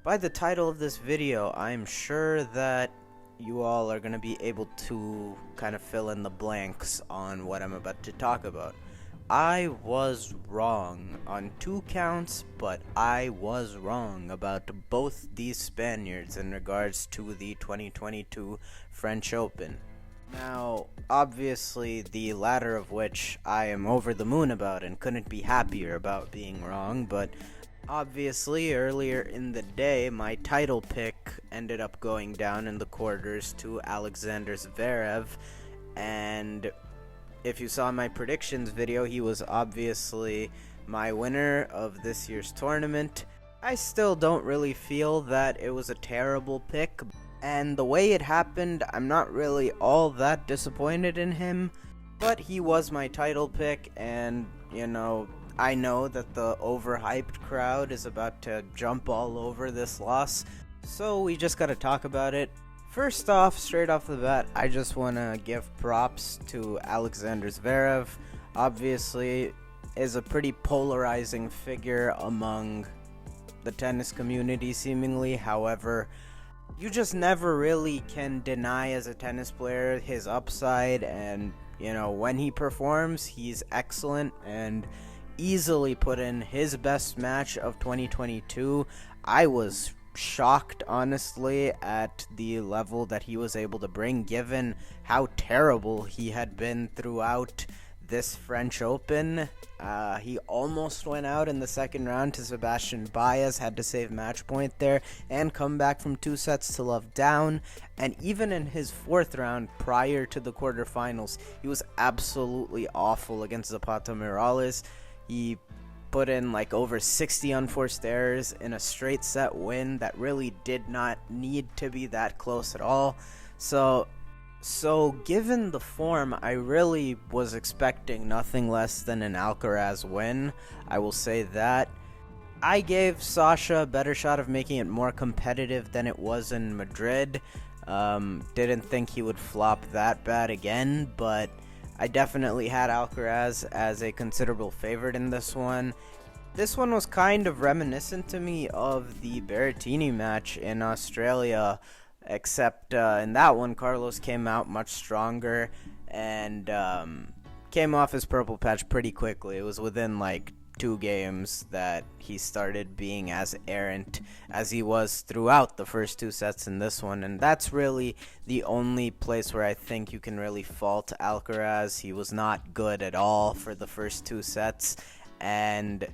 By the title of this video, I'm sure that you all are going to be able to kind of fill in the blanks on what I'm about to talk about. I was wrong on two counts, but I was wrong about both these Spaniards in regards to the 2022 French Open. Now, obviously, the latter of which I am over the moon about and couldn't be happier about being wrong, but obviously, earlier in the day, my title pick ended up going down in the quarters to Alexander Zverev, and if you saw my predictions video, he was obviously my winner of this year's tournament. I still don't really feel that it was a terrible pick, and the way it happened, I'm not really all that disappointed in him, but he was my title pick, and, I know that the overhyped crowd is about to jump all over this loss, so we just gotta talk about it. First off, straight off the bat, I just want to give props to Alexander Zverev. Obviously, is a pretty polarizing figure among the tennis community, seemingly. However, you just never really can deny as a tennis player his upside, and, when he performs, he's excellent and easily put in his best match of 2022. I was shocked, honestly, at the level that he was able to bring, given how terrible he had been throughout this French Open. He almost went out in the second round to Sebastian Baez, had to save match point there and come back from 2-0 down. And even in his fourth round prior to the quarterfinals, he was absolutely awful against Zapata Miralles. He put in like over 60 unforced errors in a straight set win that really did not need to be that close at all. So given the form, I really was expecting nothing less than an Alcaraz win. I will say that. I gave Sasha a better shot of making it more competitive than it was in Madrid. Didn't think he would flop that bad again, but I definitely had Alcaraz as a considerable favorite in this one. This one was kind of reminiscent to me of the Berrettini match in Australia, except in that one, Carlos came out much stronger and came off his purple patch pretty quickly. It was within like 2 games that he started being as errant as he was throughout the first 2 sets in this one, and that's really the only place where I think you can really fault Alcaraz. He was not good at all for the first 2 sets, and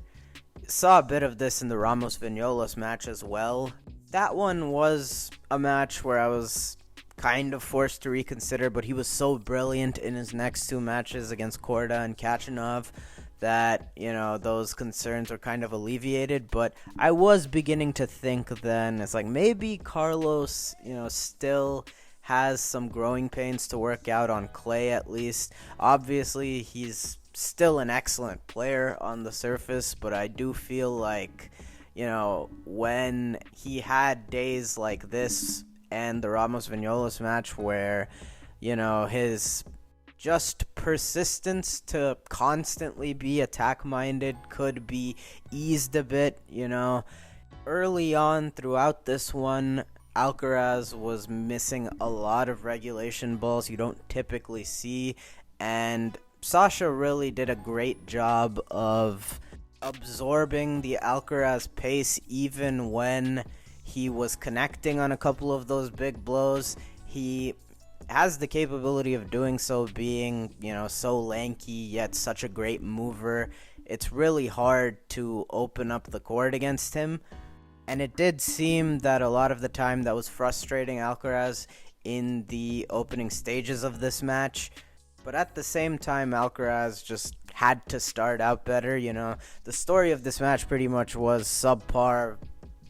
saw a bit of this in the Ramos-Vignolas match as well. That one was a match where I was kind of forced to reconsider, but he was so brilliant in his next 2 matches against Korda and Khachanov that, those concerns were kind of alleviated. But I was beginning to think then, it's like maybe Carlos, still has some growing pains to work out on clay at least. Obviously, he's still an excellent player on the surface, but I do feel like, when he had days like this and the Ramos-Vignolas match where, his just persistence to constantly be attack-minded could be eased a bit, Early on throughout this one, Alcaraz was missing a lot of regulation balls you don't typically see, and Sasha really did a great job of absorbing the Alcaraz pace even when he was connecting on a couple of those big blows. He has the capability of doing so, being, so lanky yet such a great mover. It's really hard to open up the court against him, and it did seem that a lot of the time that was frustrating Alcaraz in the opening stages of this match. But at the same time, Alcaraz just had to start out better. The story of this match pretty much was subpar,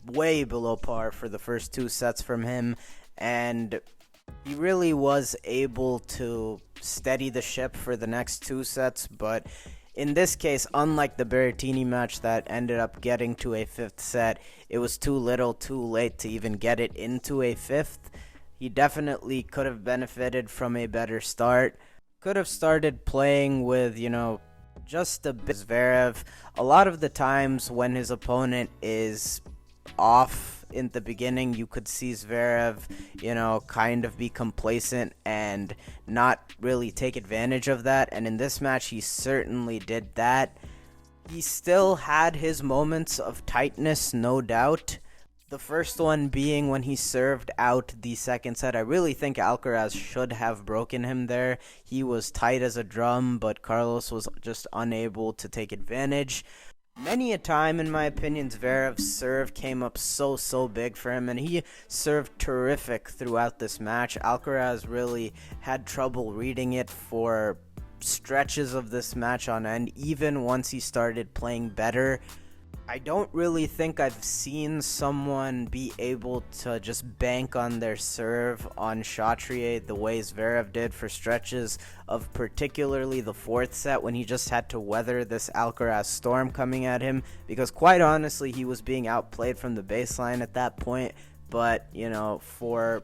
way below par for the first 2 sets from him, and he really was able to steady the ship for the next 2 sets. But in this case, unlike the Berrettini match that ended up getting to a 5th set, it was too little too late to even get it into a 5th. He definitely could have benefited from a better start. Could have started playing with, just a bit. Zverev, a lot of the times when his opponent is off in the beginning, you could see Zverev, kind of be complacent and not really take advantage of that. And in this match, he certainly did that. He still had his moments of tightness, no doubt. The first one being when he served out the second set. I really think Alcaraz should have broken him there. He was tight as a drum, but Carlos was just unable to take advantage. Many a time, in my opinion, Zverev's serve came up so big for him, and he served terrific throughout this match. Alcaraz really had trouble reading it for stretches of this match on end, even once he started playing better. I don't really think I've seen someone be able to just bank on their serve on Chatrier the way Zverev did for stretches of particularly the fourth set, when he just had to weather this Alcaraz storm coming at him, because quite honestly he was being outplayed from the baseline at that point. But for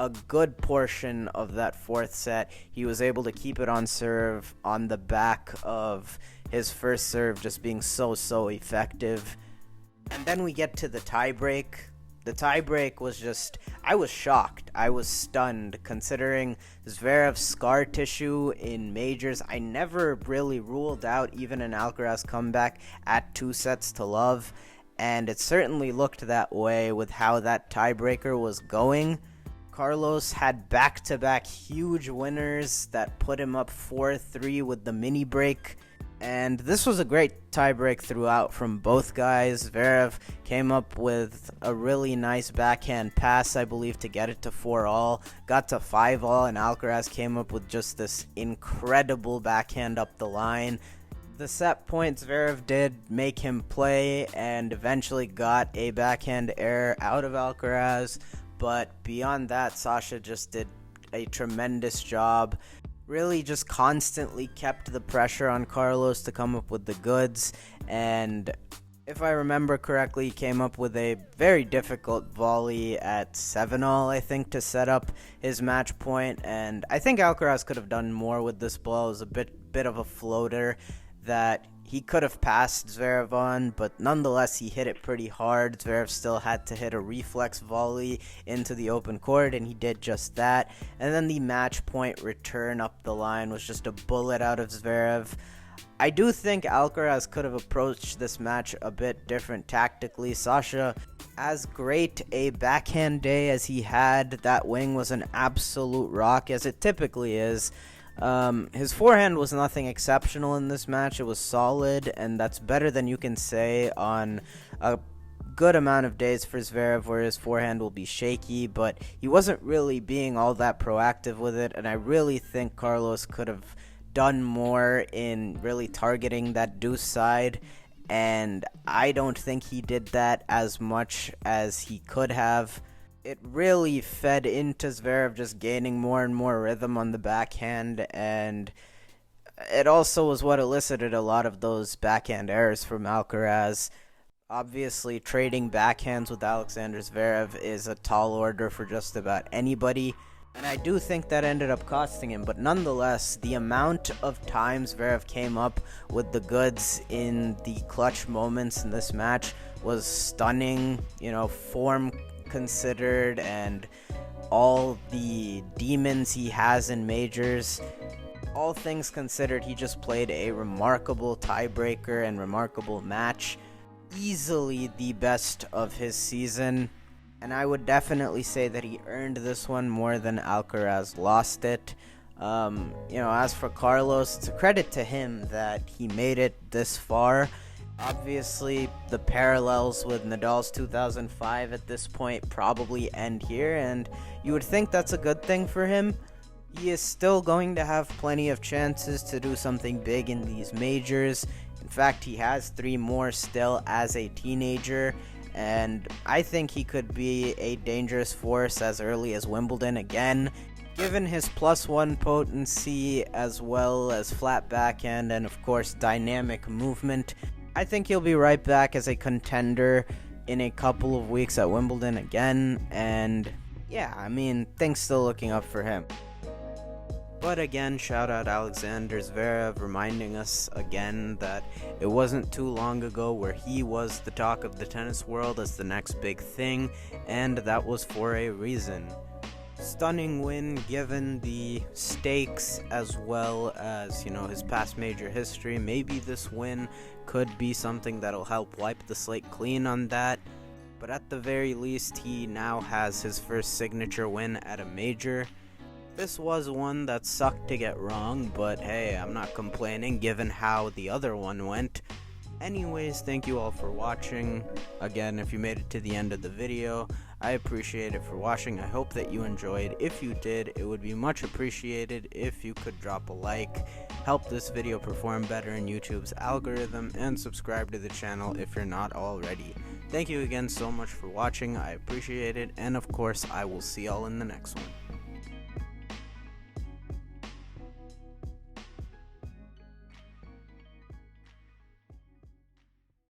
a good portion of that fourth set, he was able to keep it on serve on the back of his first serve just being so effective. And then we get to the tiebreak. The tiebreak was just, I was shocked. I was stunned considering Zverev's scar tissue in majors. I never really ruled out even an Alcaraz comeback at 2-0, and it certainly looked that way with how that tiebreaker was going. Carlos had back-to-back huge winners that put him up 4-3 with the mini break. And this was a great tiebreak throughout from both guys. Zverev came up with a really nice backhand pass, I believe, to get it to 4-all. Got to 5-all, and Alcaraz came up with just this incredible backhand up the line. The set point, Zverev did make him play and eventually got a backhand error out of Alcaraz. But beyond that, Sasha just did a tremendous job. Really just constantly kept the pressure on Carlos to come up with the goods. And if I remember correctly, he came up with a very difficult volley at 7-all, I think, to set up his match point. And I think Alcaraz could have done more with this ball. It was a bit of a floater that he could have passed Zverev on, but nonetheless, he hit it pretty hard. Zverev still had to hit a reflex volley into the open court, and he did just that. And then the match point return up the line was just a bullet out of Zverev. I do think Alcaraz could have approached this match a bit different tactically. Sasha, as great a backhand day as he had, that wing was an absolute rock, as it typically is. His forehand was nothing exceptional in this match. It was solid, and that's better than you can say on a good amount of days for Zverev where his forehand will be shaky, but he wasn't really being all that proactive with it, and I really think Carlos could have done more in really targeting that deuce side, and I don't think he did that as much as he could have. It really fed into Zverev just gaining more and more rhythm on the backhand, and it also was what elicited a lot of those backhand errors from Alcaraz. Obviously, trading backhands with Alexander Zverev is a tall order for just about anybody, and I do think that ended up costing him, but nonetheless, the amount of times Zverev came up with the goods in the clutch moments in this match was stunning. Form considered and all the demons he has in majors, all things considered, he just played a remarkable tiebreaker and remarkable match. Easily the best of his season, and I would definitely say that he earned this one more than Alcaraz lost it. As for Carlos, it's a credit to him that he made it this far. Obviously, the parallels with Nadal's 2005 at this point probably end here, and you would think that's a good thing for him. He is still going to have plenty of chances to do something big in these majors. In fact, he has 3 more still as a teenager, and I think he could be a dangerous force as early as Wimbledon again. Given his +1 potency as well as flat backhand and of course dynamic movement, I think he'll be right back as a contender in a couple of weeks at Wimbledon again, and yeah, things still looking up for him. But again, shout out Alexander Zverev reminding us again that it wasn't too long ago where he was the talk of the tennis world as the next big thing, and that was for a reason. Stunning win given the stakes as well as, his past major history. Maybe this win could be something that'll help wipe the slate clean on that. But at the very least, he now has his first signature win at a major. This was one that sucked to get wrong, but hey, I'm not complaining given how the other one went. Anyways, thank you all for watching. Again, if you made it to the end of the video, I appreciate it for watching. I hope that you enjoyed. If you did, it would be much appreciated if you could drop a like, help this video perform better in YouTube's algorithm, and subscribe to the channel if you're not already. Thank you again so much for watching. I appreciate it, and of course, I will see y'all in the next one.